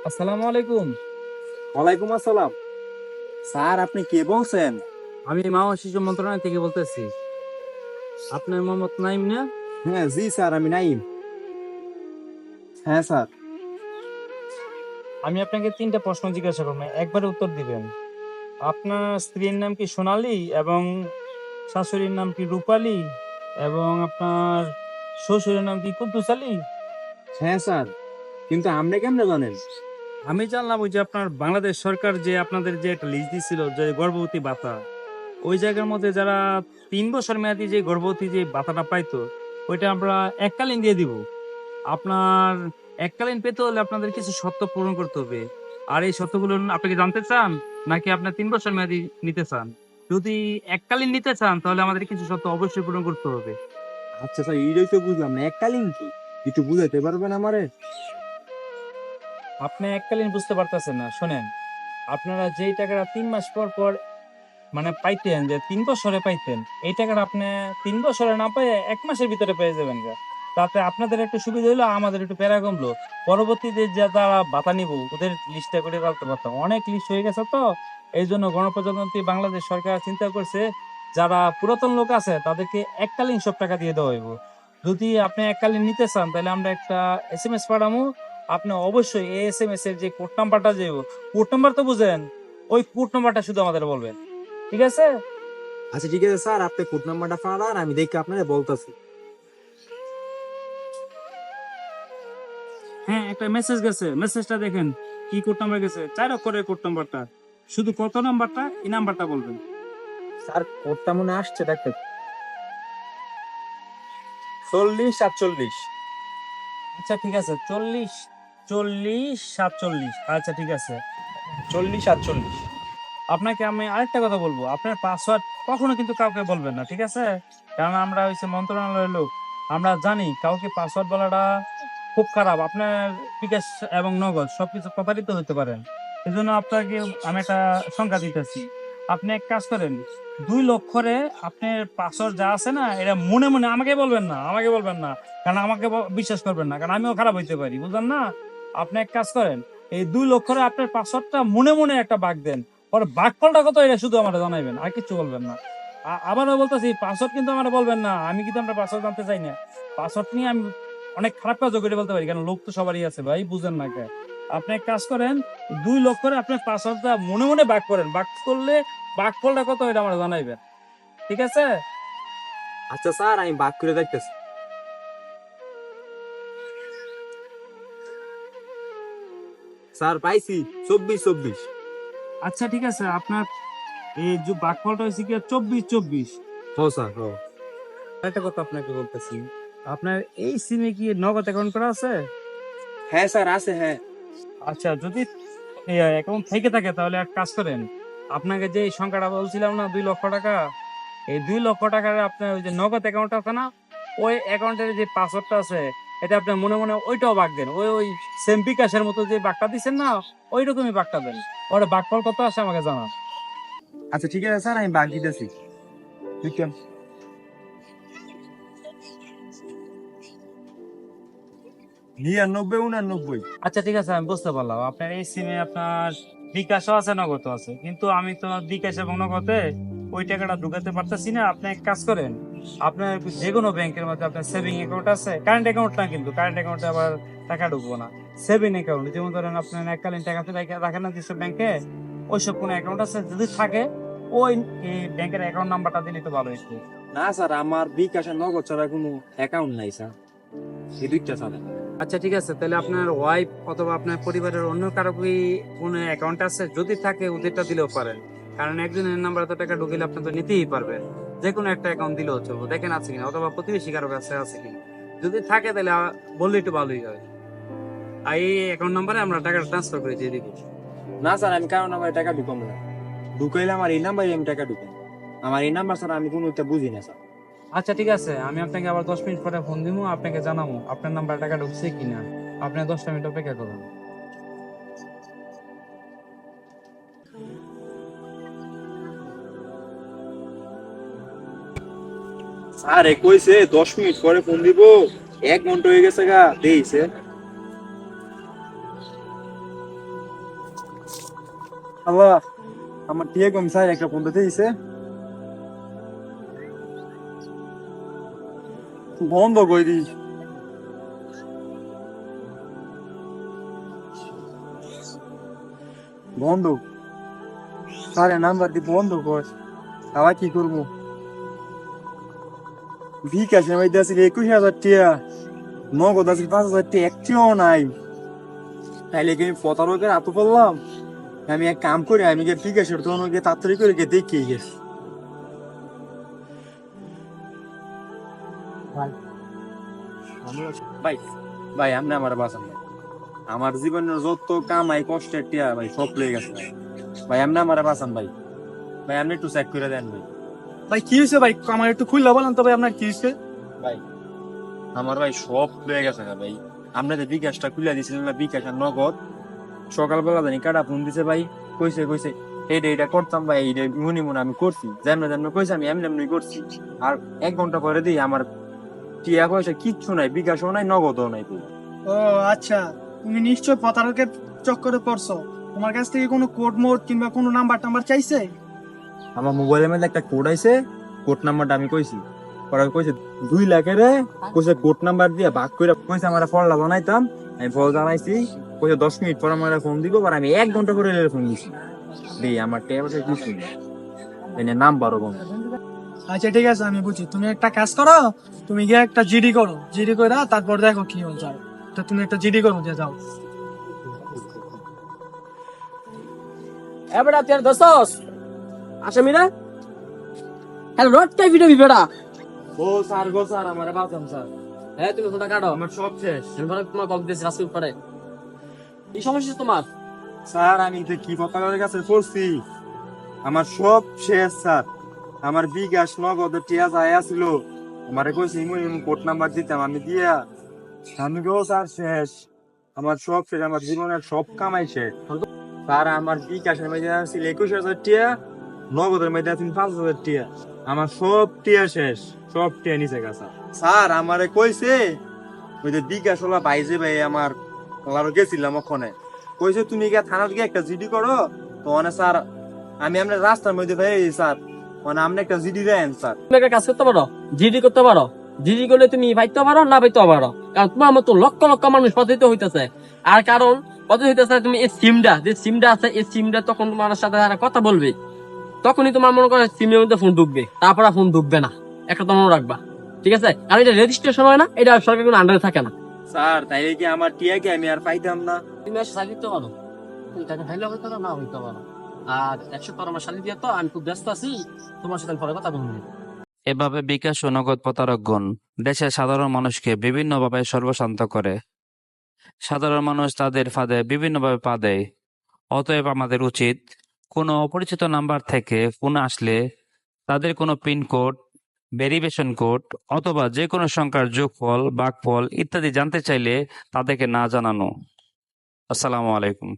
আসসালামু আলাইকুম। ওয়ালাইকুম আসসালাম। স্যার, আপনি কে বলছেন? আমি মা ও শিশু মন্ত্রণালয় থেকে বলতেছি। আপনার মোহাম্মদ নাইম না? হ্যাঁ, জি স্যার, আমি নাইম। হ্যাঁ স্যার। আমি আপনাকে তিনটা প্রশ্ন জিজ্ঞাসা করবো, একবারে উত্তর দিবেন। আপনার স্ত্রীর নাম কি সোনালী এবং শাশুড়ির নাম কি রূপালী এবং আপনার শ্বশুরের নাম কি কুদ্দুস আলী? হ্যাঁ স্যার, কিন্তু আপনি কেমনে জানেন? আমি জানলাম ওই যে আপনার বাংলাদেশ সরকার যে আপনাদের যে একটা লিস্ট দিছিল যে গর্ভবতী ভাতা, ওই জায়গার মধ্যে যারা 3 বছর মেয়াদি যে গর্ভবতী যে ভাতাটা পাইতো, ওইটা আমরা এককালীন দিয়ে দিব। আপনার এককালীন পেতে হলে আপনাদের কিছু শর্ত পূরণ করতে হবে। আর এই শর্তগুলো আপনি কি জানতে চান, নাকি আপনার 3 বছর মেয়াদি নিতে চান? যদি এককালীন নিতে চান তাহলে আমাদের কিছু শর্ত অবশ্যই পূরণ করতে হবে। আচ্ছা স্যার, এইটাই তো বুঝলাম না, এককালীন কি একটু বুঝাইতে পারবেন আমারে? আপনি এককালীন বুঝতে পারতেছেন না, শোনেন। আপনারা যেই টাকাটা 3 মাস পর পর মানে পাইতেন, যে 3 বছরে পাইতেন, এই টাকাটা আপনি 3 বছরে না পেয়ে 1 মাসের ভিতরে পেয়ে যাবেন গা। তাতে আপনাদের একটু সুবিধা হইলো, আমাদের একটু প্যারা কমলো। পরবর্তীতে যারা ভাতা নিব ওদের লিস্টটা করে রাখতে পারতাম, অনেক লিস্ট হয়ে গেছে তো। এই জন্য গণপ্রজাতন্ত্রী বাংলাদেশ সরকার চিন্তা করছে, যারা পুরাতন লোক আছে তাদেরকে এককালীন সব টাকা দিয়ে দেওয়া হইব। যদি আপনি এককালীন নিতে চান তাহলে আমরা একটা SMS পাঠামু। আপনি অবশ্যই এই SMS এর যে কোড নাম্বারটা, যে কোড নাম্বার তো বুঝেন, ওই কোড নাম্বারটা শুধু আমাদের বলবেন, ঠিক আছে? আচ্ছা ঠিক আছে স্যার, আপনি কোড নাম্বারটা পাঠান, আমি দেখে আপনারে বলতাছি। হ্যাঁ, একটা মেসেজ গেছে, মেসেজটা দেখেন। কি কোড নাম্বার গেছে? 4 অক্ষরের কোড নাম্বারটা। শুধু কত নাম্বারটা, এই নাম্বারটা বলবেন। স্যার, কোডটা মনে আসছে, দেখতে 40 47। আচ্ছা ঠিক আছে, 40 47। আচ্ছা ঠিক আছে, 40 47। আপনাকে আমি আরেকটা কথা বলবো, আপনার পাসওয়ার্ড কখনো কিন্তু কাউকে বলবেন না, ঠিক আছে? কারণ আমরা হচ্ছে মন্ত্রণালয়ের লোক, আমরা জানি কাউকে পাসওয়ার্ড বলাটা খুব খারাপ। আপনার বিকাশ এবং নগদ সবকিছু প্রতারিত হতে পারেন। এই জন্য আপনাকে আমি একটা সংখ্যা দিতেছি। আপনি এক কাজ করেন, 2 লক্ষরে আপনার পাসওয়ার্ড যা আছে না, এটা মনে মনে আমাকে বলবেন না, আমাকে বলবেন না। কারণ আমাকে বিশ্বাস করবেন না, কারণ আমিও খারাপ হইতে পারি, বুঝলেন না? আপনি এক কাজ করেন, এই 2 লক্ষরে আপনার পাসওয়ার্ডটা মনে মনে একটা বাগ দেন। পরে বাঘফলটা কত এটা শুধু আমার জানাইবেন, আর কিছু বলবেন না। আবারও বলতেছি, পাসওয়ার্ড কিন্তু আমার বলবেন না, আমি কিন্তু আপনার পাসওয়ার্ড জানতে চাই না। পাসওয়ার্ড নিয়ে আমি অনেক খারাপ কাজও করে বলতে পারি, কারণ লোক তো সবারই আছে ভাই, বুঝেন না কে? আপনি এক কাজ করেন, 2 লক্ষরে আপনার পাসওয়ার্ডটা মনে মনে বাগ করেন, বাগ করলে বাঘফলটা কত এটা আমার জানাইবেন, ঠিক আছে? আচ্ছা স্যার, আমি বাক করে দেখতেছি। স্যার, পাইছি 24 24। আচ্ছা ঠিক আছে, আপনার এই যে বাঘফলটা হয়েছে কি 24 24। ও স্যার, ও। একটা কথা আপনাকে বলতেছি, আপনার এই সিমে কি নগদ অ্যাকাউন্ট করা আছে? হ্যাঁ স্যার, আছে, হ্যাঁ। আচ্ছা, যদি অ্যাকাউন্ট থেকে থাকে তাহলে এক কাজ করেন, আপনাকে যে এই সংখ্যাটা বলছিলাম না, 2 লক্ষ টাকা, এই 2 লক্ষ টাকার আপনার ওই যে নগদ অ্যাকাউন্ট আছে না, ওই অ্যাকাউন্টের যে পাসওয়ার্ডটা আছে, এটা আপনি মনে মনে ওইটাও বাগ দেন, ওই ওই সেম বিকাশের মতো যে বাগটা দিচ্ছেন না, ওই রকমই বাগটা দেন। ওর বাগফল কত আসে আমাকে জানান। আচ্ছা ঠিক আছে স্যার, আমি বাক দিতেছি। 99 99। আচ্ছা ঠিক আছে, আমি বুঝতে পারলাম আপনার এই সিমে আপনার বিকাশও আছে নগদও আছে, কিন্তু আমি তো বিকাশ এবং নগদে ওই টাকাটা ঢুকাতে পারতেছি না। আপনি এক কাজ করেন, আপনার যে কোনো ব্যাংকের মধ্যে আপনার সেভিং অ্যাকাউন্ট আছে, কারেন্ট অ্যাকাউন্ট না, কিন্তু কারেন্ট অ্যাকাউন্টে আবার টাকা ঢুকবো না। সেভিং অ্যাকাউন্ট, যেমন ধরেন আপনার এককালীন টাকা তো রাখেন না যেসব ব্যাংকে, ওইসব কোনো অ্যাকাউন্ট আছে যদি থাকে, ওই ব্যাংকের অ্যাকাউন্ট নাম্বারটা দিলে তো ভালো হইতো। না স্যার, আমার বিকাশ আর নগদ ছাড়া কোনো অ্যাকাউন্ট নাই স্যার, এই দুইটা ছাড়া। আচ্ছা ঠিক আছে, তাহলে আপনার ওয়াইফ অথবা আপনার পরিবারের অন্য কারো কি কোনো অ্যাকাউন্ট আছে? যদি থাকে ওদেরটা দিলেও পারেন, কারণ একজনের নাম্বার তো টাকা ঢুকিলে আপনি তো নিতেই পারবেন। যে কোনো একটা অ্যাকাউন্ট দিলেও চলবে, দেখেন আছে কিনা, অথবা প্রতিবেশী কারো কাছে আছে কিনা। যদি থাকে তাহলে বললে একটু ভালোই হয়। আর এই অ্যাকাউন্ট নাম্বারে আমরা টাকাটা ট্রান্সফার করে দিয়ে দিব। না স্যার, আমি কারো নাম্বারে টাকা ঢুকাবো না। ঢুকাইলে আমার এই নাম্বারে আমি টাকা ঢুকাই। আমার এই নাম্বার স্যার আমি কোনো একটা বুঝি না স্যার। আচ্ছা ঠিক আছে, আমি আপনাকে আবার 10 মিনিট পরে ফোন দিব, আপনাকে জানাবো আপনার নাম্বারে টাকা ঢুকছে কিনা। আপনি 10টা মিনিট অপেক্ষা করুন। স্যার এ কইছে 10 মিনিট পরে ফোন দিব, 1 ঘন্টা হয়ে গেছে গা, দেইছে। আল্লাহ, আমার টিয়া কম স্যার একটা ফোন দিতে দিছে, বন্ধ করে দিস, বন্ধ স্যার নাম্বার দি বন্ধ কর। আবার কি করবো? বিকাশ আমি দিয়েছি 21,000 টিয়া, নগদ আছে 5,000 টিয়া, একটিও নাই। তাইলে কি আমি প্রতারকের হাতে পড়লাম? আমি এক কাম করি, আমি গিয়ে বিকাশের তখন গিয়ে তাড়াতাড়ি করে গিয়ে দেখিয়ে গেছি। ভাই ভাই আপনি আমার বাঁচান ভাই। আমার জীবনের যত কামাই কষ্টের টিয়া ভাই সব লেগে গেছে ভাই। ভাই আপনি আমার বাঁচান ভাই। ভাই আপনি একটু চেক করে দেন ভাই। ভাই কি হয়েছে ভাই, আমার একটু খুললে বলেন তো ভাই, আপনার কি হয়েছে? ভাই আমার ভাই সব লেগে গেছে না ভাই। আপনাদের বিকাশটা খুলে দিয়েছিলেন না, বিকাশ আর নগদ। সকালবেলা জানি কাটা ফোন দিছে ভাই, কইছে কইছে এইটা করতাম ভাই, এইটা মনে মনে আমি করছি, যেমন যেমন কইছে আমি এমনি এমনি করছি। আর 1 ঘন্টা পরে দিই আমার টিয়া পয়সা কিচ্ছু নাই, বিকাশও নাই, নগদও নাই ভাই। ও আচ্ছা, তুমি নিশ্চয় প্রতারকের চক্করে পড়ছো। তোমার কাছ থেকে কোনো কোড মোড কিংবা কোনো নাম্বার টাম্বার চাইছে? আমার মোবাইলের মধ্যে একটা কোড আইছে, কোড নাম্বারটা আমি কইছি, পরে কইছে 2 লাখের, কইছে কোড নাম্বার দিয়ে ভাগ করে কইছে আমার ফলটা বানাইতাম। আমি ফল জানাইছি, কইছে 10 মিনিট পর আমার ফোন দিব, আর আমি 1 ঘন্টা পরে ফোন দিছি। দি আমার টেবিলে কিছু নেই, এনে নাম্বারও বন্ধ। আচ্ছা ঠিক আছে, আমি বুঝি। তুমি একটা কাজ করো, তুমি গিয়ে একটা জিডি করো, জিডি করে তারপর দেখো কি হয়ে যায়। তো তুমি একটা জিডি করো, দিয়ে যাও। এবারে তুই দোস্ত আসামিরা হ্যালো রড কাই ভিডিও বিবেড়া। ও স্যার গো স্যার, আমার বাঁচান স্যার, হ্যাঁ তুমি ফোনটা কাটো, আমার সব শেষ। আমি পরে তোমার কল দিয়েছি রাস্তা পরে। কি সমস্যা তোমার? স্যার আমি তো কি প্রতারকের কাছে পড়ছি, আমার সব শেষ স্যার। আমার বিকাশ নগদ টিয়া যায় আসছিল, আমারে কইছে ইমন ইমন কোড নাম্বার দিতাম, আমি দিয়া আমি গো স্যার শেষ। আমার সব শেষ, আমার জীবনের সব কামাই শেষ স্যার। আমার বিকাশের মধ্যে আসছিল 21,000 টিয়া, নগদের মধ্যে আসছিল 5,000 টিয়া। আমার সব টিয়া শেষ, সব টিয়া নিচে গেছে স্যার। আমারে কইছে ওই যে বিকাশ ওলা বাইজে ভাই, আমার ওলারও গেছিলাম ওখানে, কইছে তুমি গিয়ে থানার গিয়ে একটা জিডি করো। তো মানে স্যার আমি আপনার রাস্তার মধ্যে ভাই স্যার, মানে আপনি একটা জিডি দেন স্যার। তুমি একটা কাজ করতে পারো, জিডি করতে পারো। জিডি করলে তুমি পাইতে পারো না পাইতে পারো, কারণ তোমার মতো লক্ষ লক্ষ মানুষ পতিত হইতেছে। আর কারণ পতিত হইতেছে, তুমি এই সিমটা যে সিমটা আছে, এই সিমটা তখন তোমার সাথে যারা কথা বলবে, তখনই তোমার মনে করো সিমের মধ্যে ফোন ঢুকবে, তারপর আর ফোন ঢুকবে না। একটা তো মনে রাখবা, ঠিক আছে? কারণ এটা রেজিস্ট্রেশন হয় না, এটা সরকার কোনো আন্ডারে থাকে না। স্যার তাইলে কি আমার টিয়াকে আমি আর পাইতাম না? তুমি এসে সাথে দিতে পারো, তুমি টাকা খাইলে হইতে পারো, না হইতে পারো। আর 100 আমার সাথে দিয়ে, তো আমি খুব ব্যস্ত আছি, তোমার সাথে আমি পরে কথা বলবো। এভাবে বিকাশ ও নগদ প্রতারকগণ দেশের সাধারণ মানুষকে বিভিন্নভাবে সর্বশান্ত করে। সাধারণ মানুষ তাদের ফাঁদে বিভিন্নভাবে পা দেয়। অতএব আমাদের উচিত কোনো অপরিচিত নাম্বার থেকে ফোন আসলে তাদের কোনো পিনকোড, ভেরিফিকেশন কোড অথবা যে কোনো সংখ্যার যোগফল, ভাগফল ইত্যাদি জানতে চাইলে তাদেরকে না জানানো। আসসালামু আলাইকুম।